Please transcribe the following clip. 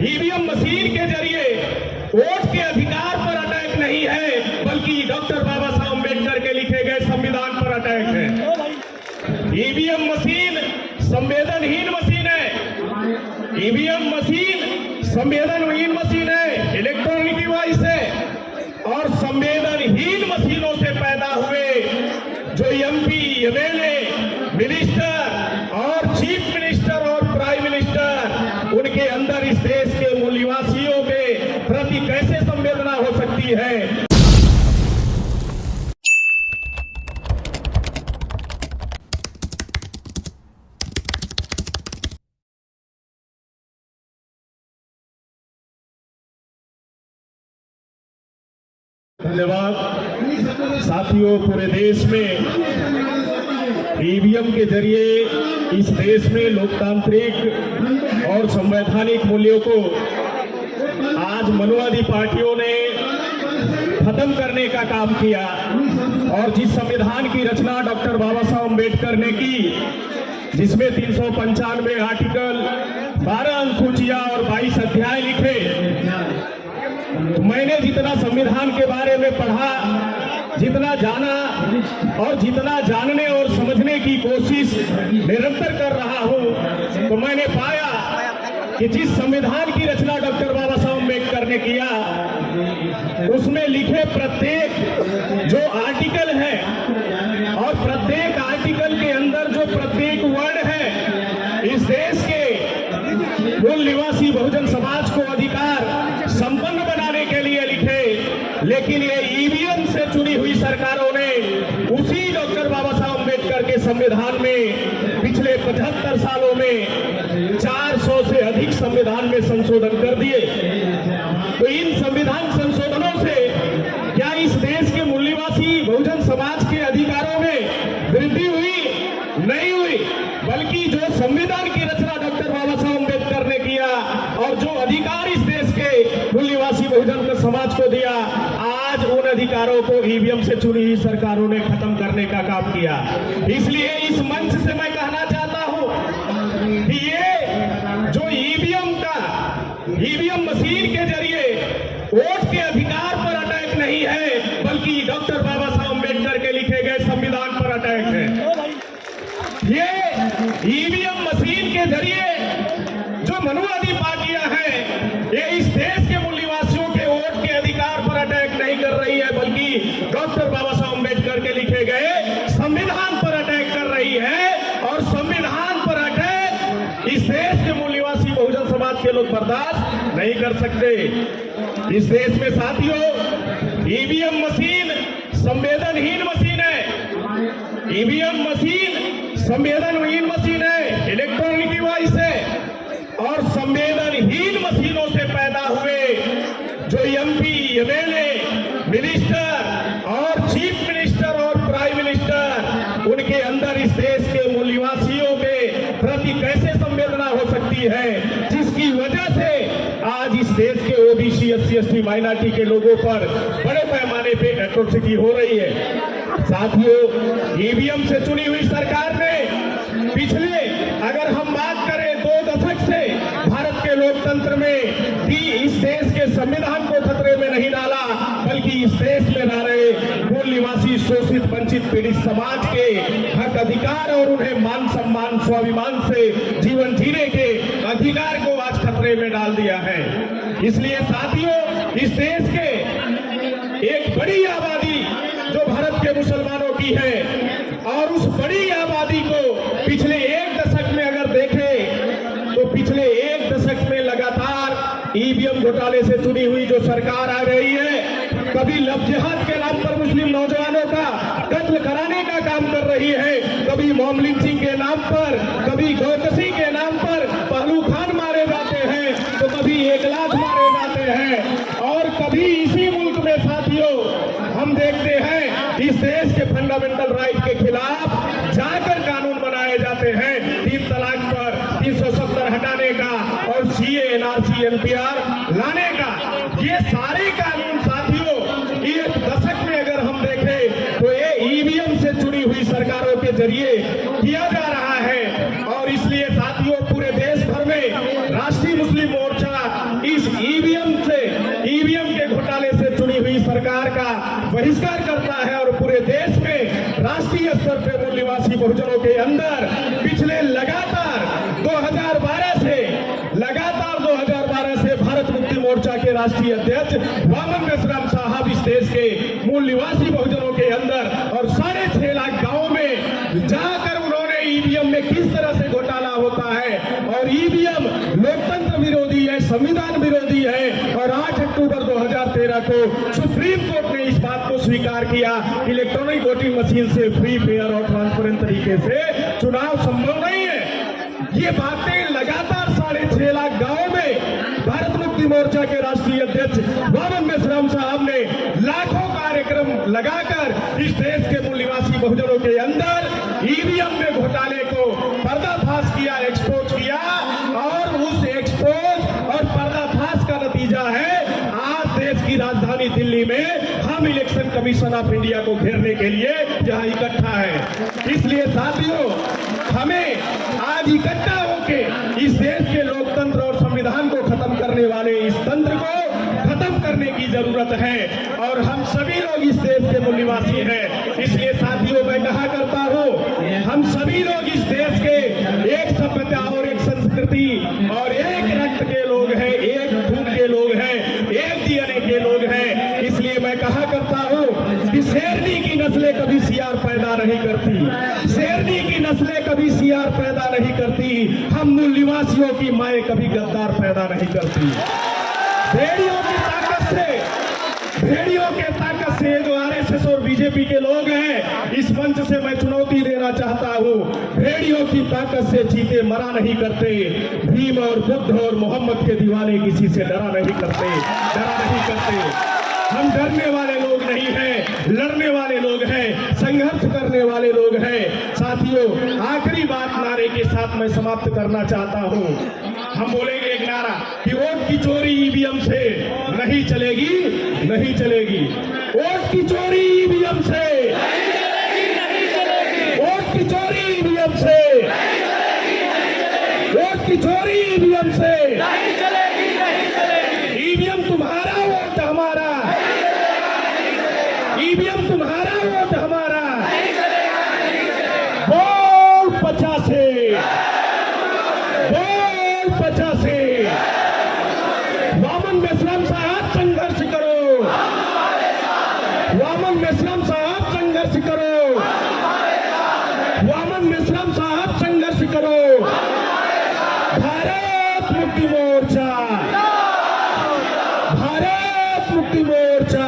EVM machine के जरिए vote के अधिकार पर अटैक नहीं है, बल्कि डॉक्टर बाबा साहब अम्बेडकर के लिखे गए संविधान पर अटैक है। ईवीएम मशीन संवेदनहीन मशीन है। ईवीएम मशीन संवेदनहीन मशीन है, इलेक्ट्रॉनिक डिवाइस है। और संवेदनहीन मशीनों से पैदा हुए जो एमपी, एमएलए, मिनिस्टर और चीफ मिनिस्टर और प्राइम मिनिस्टर, उनके अंदर इस देश के मूल निवासियों के प्रति कैसे संवेदना हो सकती है। धन्यवाद साथियों। पूरे देश में ईवीएम के जरिए इस देश में लोकतांत्रिक और संवैधानिक मूल्यों को आज मनुवादी पार्टियों ने खत्म करने का काम किया। और जिस संविधान की रचना डॉक्टर बाबा साहब अम्बेडकर ने की, जिसमें 395 आर्टिकल, 12 अनुसूचियां और 22 अध्याय लिखे, तो मैंने जितना संविधान के बारे में पढ़ा, जितना जाना और जितना जानने और समझने की कोशिश निरंतर कर रहा हूं, तो मैंने पाया कि जिस संविधान की रचना डॉक्टर बाबा साहब अम्बेडकर ने किया, उसमें लिखे प्रत्येक जो आर्टिकल है और प्रत्येक आर्टिकल के अंदर जो प्रत्येक वर्ड है, इस देश के मूल निवासी बहुजन समाज को अधिकार संपन्न बनाने के लिए लिखे। लेकिन ये ईवीएम से चुनी हुई सरकारों ने उसी डॉक्टर बाबा साहब अम्बेडकर के संविधान में पिछले 75 सालों में 400 से अधिक संविधान में संशोधन कर दिए। तो इन संविधान संशोधनों से क्या इस देश के मूल निवासी बहुजन समाज के अधिकारों में वृद्धि हुई? नहीं हुई, बल्कि जो संविधान की रचना डॉक्टर बाबा साहब अम्बेडकर ने किया और जो अधिकार इस देश के मूल निवासी बहुजन समाज को दिया, आज उन अधिकारों को ईवीएम से चुनी हुई सरकारों ने खत्म करने का काम किया। इसलिए इस मंच से मैं कहना चाहता हूं कि ये जो ईवीएम मशीन के जरिए वोट के अधिकार पर अटैक नहीं है, बल्कि डॉक्टर बाबा साहब अम्बेडकर के लिखे गए संविधान पर अटैक है। ये ईवीएम मशीन के जरिए जो मनुवादी पार्टियां हैं, ये इस देश के मूल निवासियों के वोट के अधिकार पर अटैक नहीं कर रही है, बल्कि डॉक्टर बाबा साहब अम्बेडकर के लिखे गए संविधान पर अटैक कर रही है। और संविधान पर अटैक इस देश के मूल निवासी बहुजन समाज के लोग बर्दाश्त नहीं कर सकते। इस देश में साथियों, ईवीएम मशीन संवेदनहीन मशीन है। ईवीएम मशीन संवेदनहीन मशीन है, इलेक्ट्रॉनिक डिवाइस है। और संवेदनहीन मशीनों से पैदा हुए जो एमपी, एमएलए, मिनिस्टर और चीफ मिनिस्टर और प्राइम मिनिस्टर, उनके अंदर इस देश के मूल निवासियों के प्रति कैसे संवेदना हो सकती है, जिसकी वजह से आज इस देश के ओबीसी, एससी, एसटी, माइनॉरिटी के लोगों पर बड़े पैमाने पे एट्रोसिटी हो रही है। साथियों, ईवीएम से चुनी हुई सरकार ने पिछले, अगर हम बात करें 2 दशक से, भारत के लोकतंत्र में भी इस देश के संविधान को खतरे में नहीं डाला, बल्कि इस देश में रह रहे मूल निवासी शोषित, वंचित, पीड़ित समाज के हक, अधिकार और उन्हें मान सम्मान, स्वाभिमान से जीवन जीने के अधिकार को आज खतरे में डाल दिया है। इसलिए साथियों, इस देश के एक बड़ी आबादी जो भारत के मुसलमानों की है, और उस बड़ी आबादी को पिछले 1 दशक में अगर देखें, तो पिछले 1 दशक में लगातार ईवीएम घोटाले से चुनी हुई जो सरकार आ रही है, कभी लव जिहाद के नाम पर मुस्लिम नौजवानों का कत्ल कराने का काम कर रही है, कभी मॉब लिंचिंग के नाम पर, कभी गौकशी के नाम पर पहलू खान मारे जाते हैं, तो कभी 1 लाख मारे जाते हैं। और कभी इसी मुल्क में साथियों, हम देखते हैं इस देश के फंडामेंटल राइट के खिलाफ जाकर कानून बनाए जाते हैं, 3 तलाक पर 370 हटाने का और सीए, एनआरसी, एनपीआर लाने का। ये सारे कानून साथियों, 1 दशक में अगर हम देखें तो ये ईवीएम से चुनी हुई सरकारों के जरिए किया जा रहा है। और इसलिए साथियों, पूरे देश भर में राष्ट्रीय मुस्लिम मोर्चा बहिष्कार करता है और पूरे देश में राष्ट्रीय स्तर पर मूल निवासी बहुजनों के अंदर पिछले लगातार 2012 से भारत मुक्ति मोर्चा के राष्ट्रीय अध्यक्ष वामन मेश्राम साहब इस देश के मूल निवासी बहुजनों के अंदर और 6.5 लाख गांवों में जाकर उन्होंने ईवीएम में किस तरह से घोटाला होता है और ईवीएम लोकतंत्र विरोधी है, संविधान विरोधी है। और 8 अक्टूबर 2013 को सुप्रीम कोर्ट ने इस बात को स्वीकार किया इलेक्ट्रॉनिक वोटिंग मशीन से फ्री, फेयर और ट्रांसपेरेंट तरीके से चुनाव संभव नहीं है। ये बातें लगातार 6.5 लाख गांवों में भारत मुक्ति मोर्चा के राष्ट्रीय अध्यक्ष वामन मेश्राम साहब ने लाखों कार्यक्रम लगाकर इस देश के मूल निवासी बहुजनों के अंदर ईवीएम में घोटाले को पर्दाफाश किया, एक्सपोज किया और उस एक्सपोज और पर्दाफाश का नतीजा है आज देश की राजधानी दिल्ली में हम इलेक्शन कमीशन ऑफ इंडिया को घेरने के लिए यहाँ इकट्ठा है। इसलिए साथियों, हमें आज इकट्ठा होके इस देश के लोकतंत्र और संविधान को खत्म करने वाले इस तंत्र को खत्म करने की जरूरत है और हम सभी लोग इस देश के मूल निवासी हैं। इसलिए साथियों, मैं कहा करता हूँ, हम सभी लोग इस देश के एक सभ्यता और एक संस्कृति और एक रक्त के लोग हैं, एक खून के लोग हैं, एक डीएनए के लोग हैं। इसलिए मैं कहा करता हूँ कि शेरनी की नस्लें कभी सियार पैदा नहीं करती, शेरनी की नस्लें कभी सियार पैदा नहीं करती, हम मूल निवासियों की माएँ कभी गद्दार पैदा नहीं करती। भेड़ियों की ताकत से जो आरएसएस और बीजेपी के लोग हैं, इस मंच से मैं चुनौती देना चाहता हूं, भेड़ियों की ताकत से चीते मरा नहीं करते, भीम और बुद्ध और मोहम्मद के दीवाने किसी से डरा नहीं करते। हम डरने वाले लोग नहीं हैं, लड़ने वाले लोग हैं, संघर्ष करने वाले लोग हैं। साथियों, आखिरी बात नारे के साथ मैं समाप्त करना चाहता हूं। हम बोलेंगे एक नारा कि वोट की चोरी ईवीएम से नहीं चलेगी, नहीं चलेगी। वोट की चोरी ईवीएम से, वोट की चोरी ईवीएम से, वोट की चोरी ईवीएम से। ईवीएम तुम्हारा, वोट हमारा, ईवीएम तुम्हारा, वोट हमारा। बोल 85, बोल 85। वामन मेश्राम साहब संघर्ष करो, वामन मेश्राम साहब संघर्ष करो, वामन मेश्राम साहब संघर्ष करो। भारत मुक्ति मोर्चा, भारत मुक्ति मोर्चा।